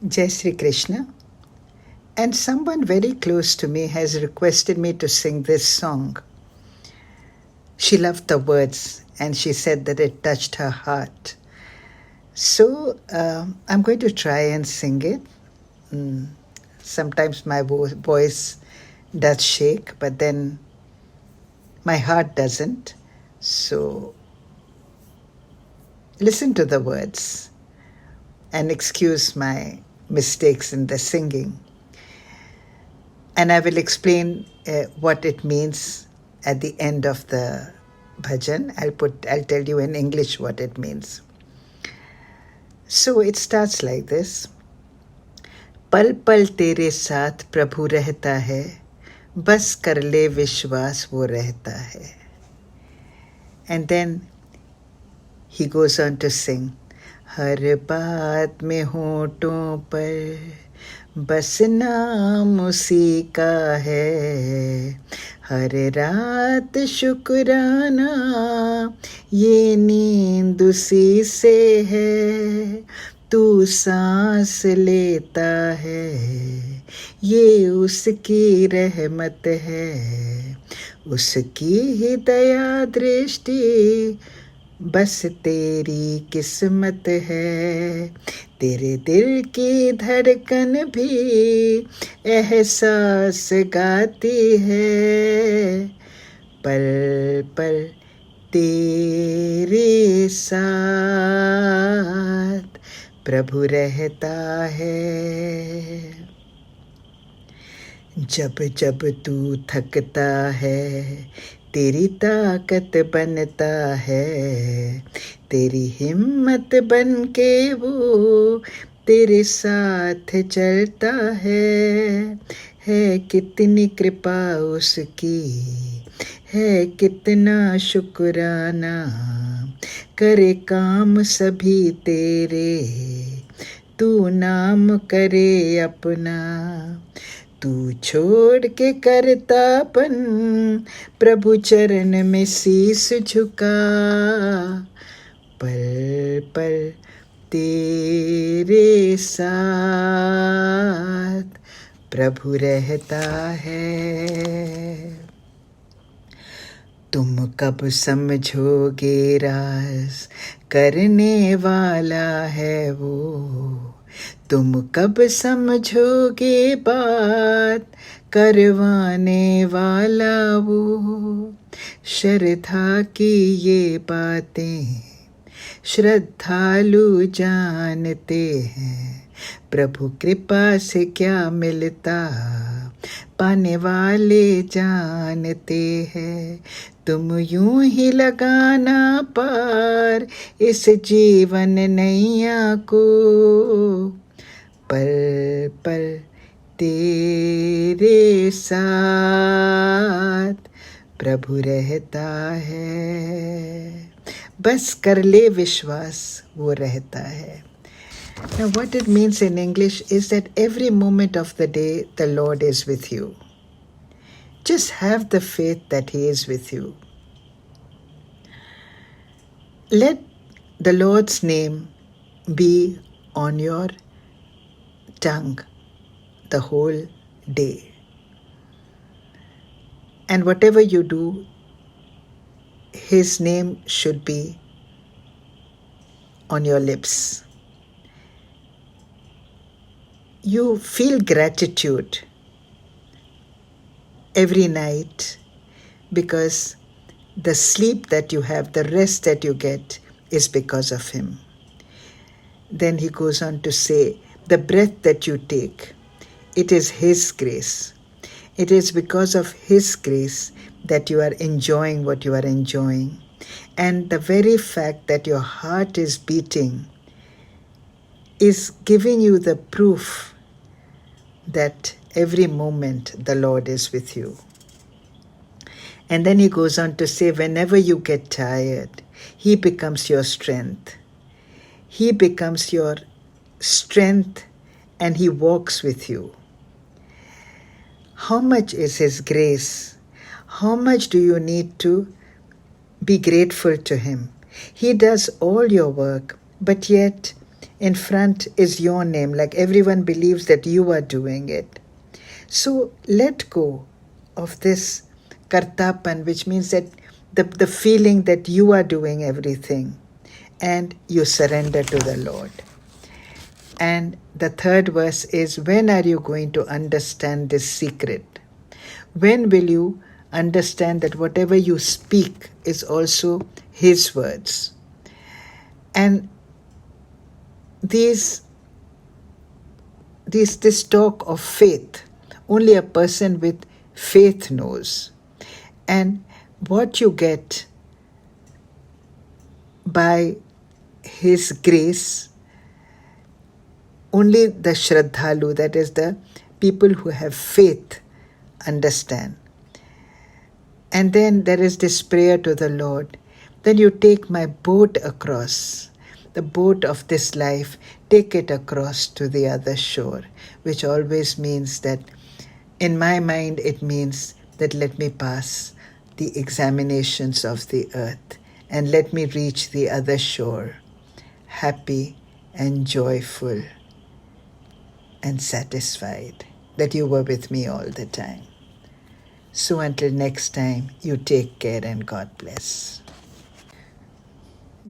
Jai Sri Krishna. And someone very close to me has requested me to sing this song. She loved the words and she said that it touched her heart. So I'm going to try and sing it. Sometimes my voice does shake, but then my heart doesn't. So listen to the words and excuse my mistakes in the singing. And I will explain what it means at the end of the bhajan. I'll tell you in English what it means. So it starts like this. पल पल तेरे साथ प्रभु रहता है, बस कर ले विश्वास वो रहता है. And then he goes on to sing. हर बात में होठों पर बस नाम उसी का है, हर रात शुक्राना ये नींद उसी से है, तू सांस लेता है ये उसकी रहमत है, उसकी ही दया दृष्टि बस तेरी किस्मत है, तेरे दिल की धड़कन भी एहसास गाती है, पल पल तेरे साथ प्रभु रहता है. जब जब तू थकता है तेरी ताकत बनता है, तेरी हिम्मत बन के वो तेरे साथ चलता है कितनी कृपा उसकी, है कितना शुक्राना, करे काम सभी तेरे, तू नाम करे अपना, तू छोड़ के करतापन प्रभु चरण में शीस झुका, पल पल तेरे साथ प्रभु रहता है. तुम कब समझोगे राज करने वाला है वो, तुम कब समझोगे बात करवाने वाला वो, श्रद्धा की ये बातें श्रद्धालु जानते हैं, प्रभु कृपा से क्या मिलता पाने वाले जानते हैं, तुम यूं ही लगाना पार इस जीवन नैया को, पल पल तेरे साथ प्रभु रहता है, बस कर ले विश्वास वो रहता है. Now what it means in English is that every moment of the day the Lord is with you. Just have the faith that He is with you. Let the Lord's name be on your tongue the whole day. And whatever you do, His name should be on your lips. You feel gratitude every night because the sleep that you have, the rest that you get is because of Him. Then he goes on to say, the breath that you take, it is His grace. It is because of His grace that you are enjoying what you are enjoying. And the very fact that your heart is beating is giving you the proof that every moment the Lord is with you. And then he goes on to say, whenever you get tired, He becomes your strength. He becomes your strength and He walks with you. How much is His grace? How much do you need to be grateful to Him? He does all your work, but yet In front is your name, like everyone believes that you are doing it. So let go of this kartapan, which means that the feeling that you are doing everything, and you surrender to the Lord. And the third verse is, when are you going to understand this secret? When will you understand that whatever you speak is also His words? And this talk of faith, only a person with faith knows. And what you get by His grace, only the Shraddhalu, that is the people who have faith, understand. And then there is this prayer to the Lord. Then you take my boat across, the boat of this life, take it across to the other shore, which always means that, in my mind, it means that let me pass the examinations of the earth and let me reach the other shore, happy and joyful and satisfied that you were with me all the time. So until next time, you take care and God bless.